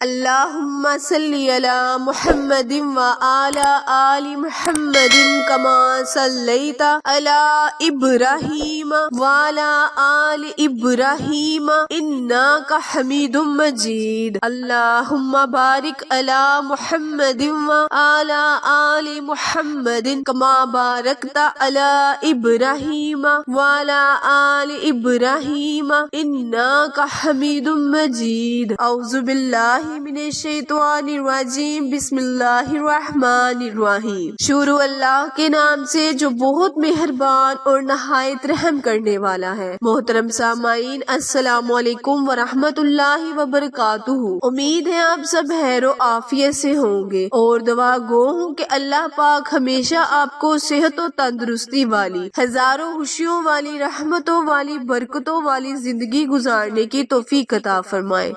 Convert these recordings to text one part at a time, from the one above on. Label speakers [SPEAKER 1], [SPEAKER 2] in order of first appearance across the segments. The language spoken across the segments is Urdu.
[SPEAKER 1] اللہم صلی علی محمد وعلی آل محمد کما صلیت علی ابراہیم وعلی آل ابراہیم انک حمید مجید۔ اللہم بارک علی محمد وعلی آل محمد کما بارکت علی ابراہیم وعلی آل ابراہیم انک حمید مجید۔ اعوذ باللہ من الشیطان الرجیم، بسم اللہ الرحمن الرحیم۔ شروع اللہ کے نام سے جو بہت مہربان اور نہایت رحم کرنے والا ہے۔ محترم سامعین، السلام علیکم ورحمۃ اللہ وبرکاتہ۔ امید ہے آپ سب خیر و عافیت سے ہوں گے اور دعا گو ہوں کہ اللہ پاک ہمیشہ آپ کو صحت و تندرستی والی، ہزاروں خوشیوں والی، رحمتوں والی، برکتوں والی زندگی گزارنے کی توفیق عطا فرمائے۔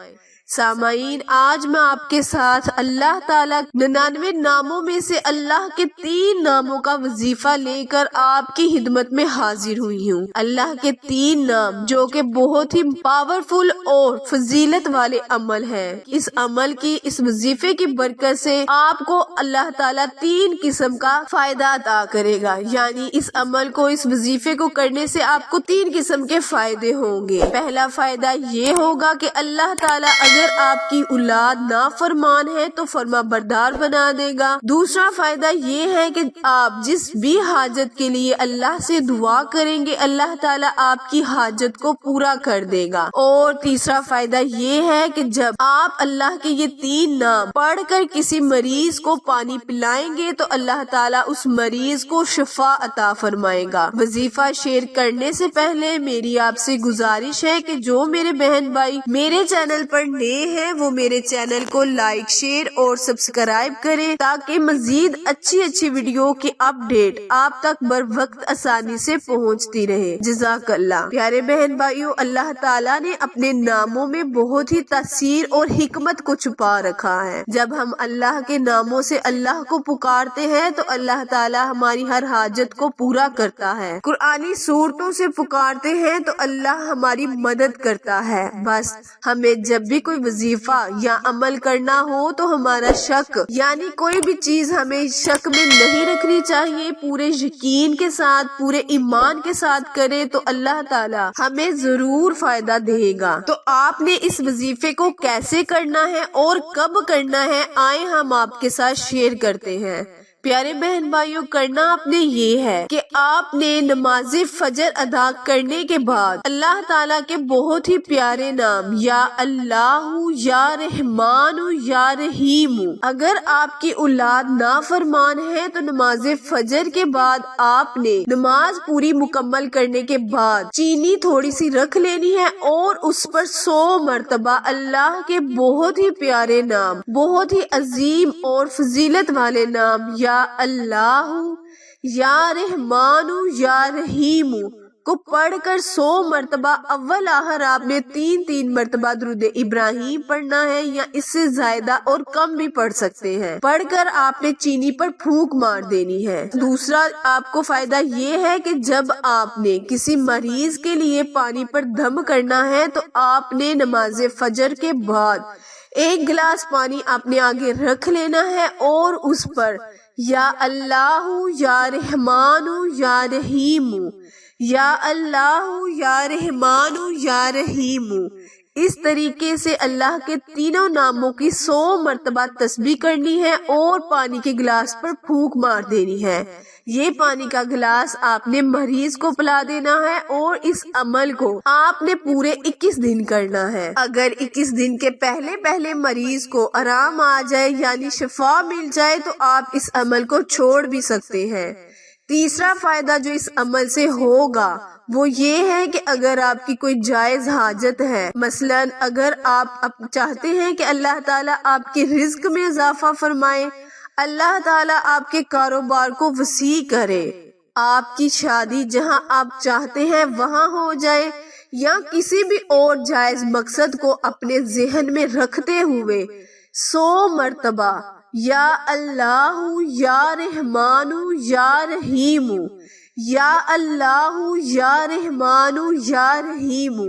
[SPEAKER 1] سامعین، آج میں آپ کے ساتھ اللہ تعالیٰ 99 ناموں میں سے اللہ کے 3 ناموں کا وظیفہ لے کر آپ کی خدمت میں حاضر ہوئی ہوں۔ اللہ کے 3 نام جو کہ بہت ہی پاورفل اور فضیلت والے عمل ہیں۔ اس عمل کی، اس وظیفے کی برکت سے آپ کو اللہ تعالیٰ 3 قسم کا فائدہ عطا کرے گا، یعنی اس عمل کو، اس وظیفے کو کرنے سے آپ کو 3 قسم کے فائدے ہوں گے۔ پہلا فائدہ یہ ہوگا کہ اللہ تعالیٰ اگر آپ کی اولاد نافرمان ہے تو فرما بردار بنا دے گا۔ دوسرا فائدہ یہ ہے کہ آپ جس بھی حاجت کے لیے اللہ سے دعا کریں گے، اللہ تعالیٰ آپ کی حاجت کو پورا کر دے گا۔ اور تیسرا فائدہ یہ ہے کہ جب آپ اللہ کے یہ 3 نام پڑھ کر کسی مریض کو پانی پلائیں گے تو اللہ تعالیٰ اس مریض کو شفا عطا فرمائے گا۔ وظیفہ شیئر کرنے سے پہلے میری آپ سے گزارش ہے کہ جو میرے بہن بھائی میرے چینل پر نئے ہیں وہ میرے چینل کو لائک، شیئر اور سبسکرائب کریں تاکہ مزید اچھی ویڈیو کی اپڈیٹ آپ تک بر وقت آسانی سے پہنچتی رہے۔ جزاک اللہ۔ پیارے بہن بھائیوں، اللہ تعالیٰ نے اپنے ناموں میں بہت ہی تاثیر اور حکمت کو چھپا رکھا ہے۔ جب ہم اللہ کے ناموں سے اللہ کو پکارتے ہیں تو اللہ تعالیٰ ہماری ہر حاجت کو پورا کرتا ہے۔ قرآنی صورتوں سے پکارتے ہیں تو اللہ ہماری مدد کرتا ہے۔ بس ہمیں جب بھی کوئی وظیفہ یا عمل کرنا ہو تو ہمارا شک، یعنی کوئی بھی چیز ہمیں شک میں نہیں رکھنی چاہیے، پورے یقین کے ساتھ، پورے ایمان کے ساتھ کرے تو اللہ تعالیٰ ہمیں ضرور فائدہ دے گا۔ تو آپ نے اس وظیفے کو کیسے کرنا ہے اور کب کرنا ہے، آئے ہم آپ کے ساتھ شیئر کرتے ہیں۔ پیارے بہن بھائیوں، کرنا آپ نے یہ ہے کہ آپ نے نماز فجر ادا کرنے کے بعد اللہ تعالیٰ کے بہت ہی پیارے نام یا اللہ، یا رحمان، یا رحیم، اگر آپ کی اولاد نافرمان ہے تو نماز فجر کے بعد آپ نے نماز پوری مکمل کرنے کے بعد چینی تھوڑی سی رکھ لینی ہے اور اس پر 100 مرتبہ اللہ کے بہت ہی پیارے نام، بہت ہی عظیم اور فضیلت والے نام یا اللہ، یا رحمان، یا رحیم کو پڑھ کر 100 مرتبہ اول آخر آپ نے 3 مرتبہ درود ابراہیم پڑھنا ہے، یا اس سے زیادہ اور کم بھی پڑھ سکتے ہیں۔ پڑھ کر آپ نے چینی پر پھونک مار دینی ہے۔ دوسرا آپ کو فائدہ یہ ہے کہ جب آپ نے کسی مریض کے لیے پانی پر دم کرنا ہے تو آپ نے نماز فجر کے بعد 1 گلاس پانی آپ نے آگے رکھ لینا ہے اور اس پر یا اللہ، یا رحمان، یا رحیم، یا اللہ، یا رحمان، یا رحیم، اس طریقے سے اللہ کے 3 ناموں کی 100 مرتبہ تسبیح کرنی ہے اور پانی کے گلاس پر پھونک مار دینی ہے۔ یہ پانی کا گلاس آپ نے مریض کو پلا دینا ہے اور اس عمل کو آپ نے پورے 21 دن کرنا ہے۔ اگر 21 دن کے پہلے مریض کو آرام آ جائے، یعنی شفا مل جائے، تو آپ اس عمل کو چھوڑ بھی سکتے ہیں۔ تیسرا فائدہ جو اس عمل سے ہوگا وہ یہ ہے کہ اگر آپ کی کوئی جائز حاجت ہے، مثلا اگر آپ چاہتے ہیں کہ اللہ تعالیٰ آپ کے رزق میں اضافہ فرمائے، اللہ تعالیٰ آپ کے کاروبار کو وسیع کرے، آپ کی شادی جہاں آپ چاہتے ہیں وہاں ہو جائے، یا کسی بھی اور جائز مقصد کو اپنے ذہن میں رکھتے ہوئے 100 مرتبہ یا اللہ، یا رحمان، یا رحیم، یا اللہ، یا رحمان، یا رحیم،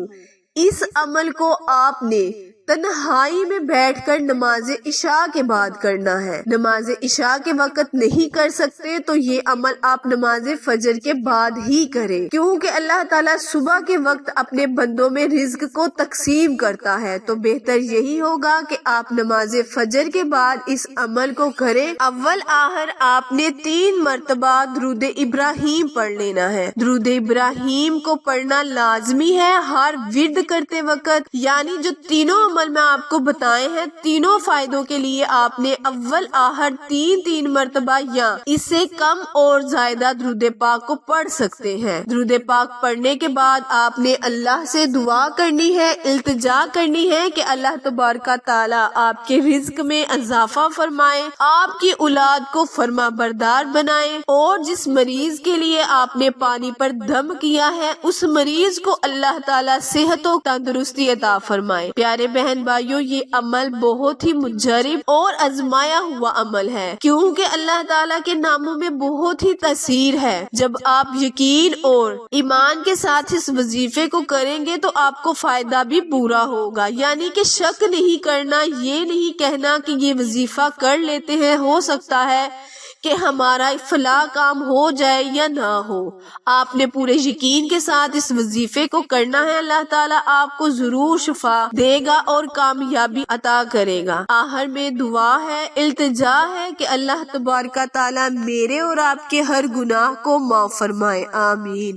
[SPEAKER 1] اس عمل کو آپ نے تنہائی میں بیٹھ کر نماز عشاء کے بعد کرنا ہے۔ نماز عشاء کے وقت نہیں کر سکتے تو یہ عمل آپ نماز فجر کے بعد ہی کریں، کیونکہ اللہ تعالیٰ صبح کے وقت اپنے بندوں میں رزق کو تقسیم کرتا ہے، تو بہتر یہی ہوگا کہ آپ نماز فجر کے بعد اس عمل کو کریں۔ اول آخر آپ نے 3 مرتبہ درود ابراہیم پڑھ لینا ہے۔ درود ابراہیم کو پڑھنا لازمی ہے ہر ورد کرتے وقت، یعنی جو تینوں عمل میں آپ کو بتائے ہیں، تینوں فائدوں کے لیے آپ نے اول آخر 3 مرتبہ یا اس سے کم اور زیادہ درود پاک کو پڑھ سکتے ہیں۔ درود پاک پڑھنے کے بعد آپ نے اللہ سے دعا کرنی ہے، التجا کرنی ہے کہ اللہ تبارک تعالیٰ آپ کے رزق میں اضافہ فرمائے، آپ کی اولاد کو فرما بردار بنائے، اور جس مریض کے لیے آپ نے پانی پر دم کیا ہے اس مریض کو اللہ تعالیٰ صحت و تندرستی عطا فرمائے۔ پیارے بہن بھائیوں، یہ عمل بہت ہی مجرب اور آزمایا ہوا عمل ہے، کیونکہ اللہ تعالیٰ کے ناموں میں بہت ہی تاثیر ہے۔ جب آپ یقین اور ایمان کے ساتھ اس وظیفے کو کریں گے تو آپ کو فائدہ بھی پورا ہوگا، یعنی کہ شک نہیں کرنا، یہ نہیں کہنا کہ یہ وظیفہ کر لیتے ہیں، ہو سکتا ہے کہ ہمارا فلاں کام ہو جائے یا نہ ہو۔ آپ نے پورے یقین کے ساتھ اس وظیفے کو کرنا ہے، اللہ تعالیٰ آپ کو ضرور شفا دے گا اور کامیابی عطا کرے گا۔ آخر میں دعا ہے، التجا ہے کہ اللہ تبارک تعالیٰ میرے اور آپ کے ہر گناہ کو معاف فرمائے، آمین۔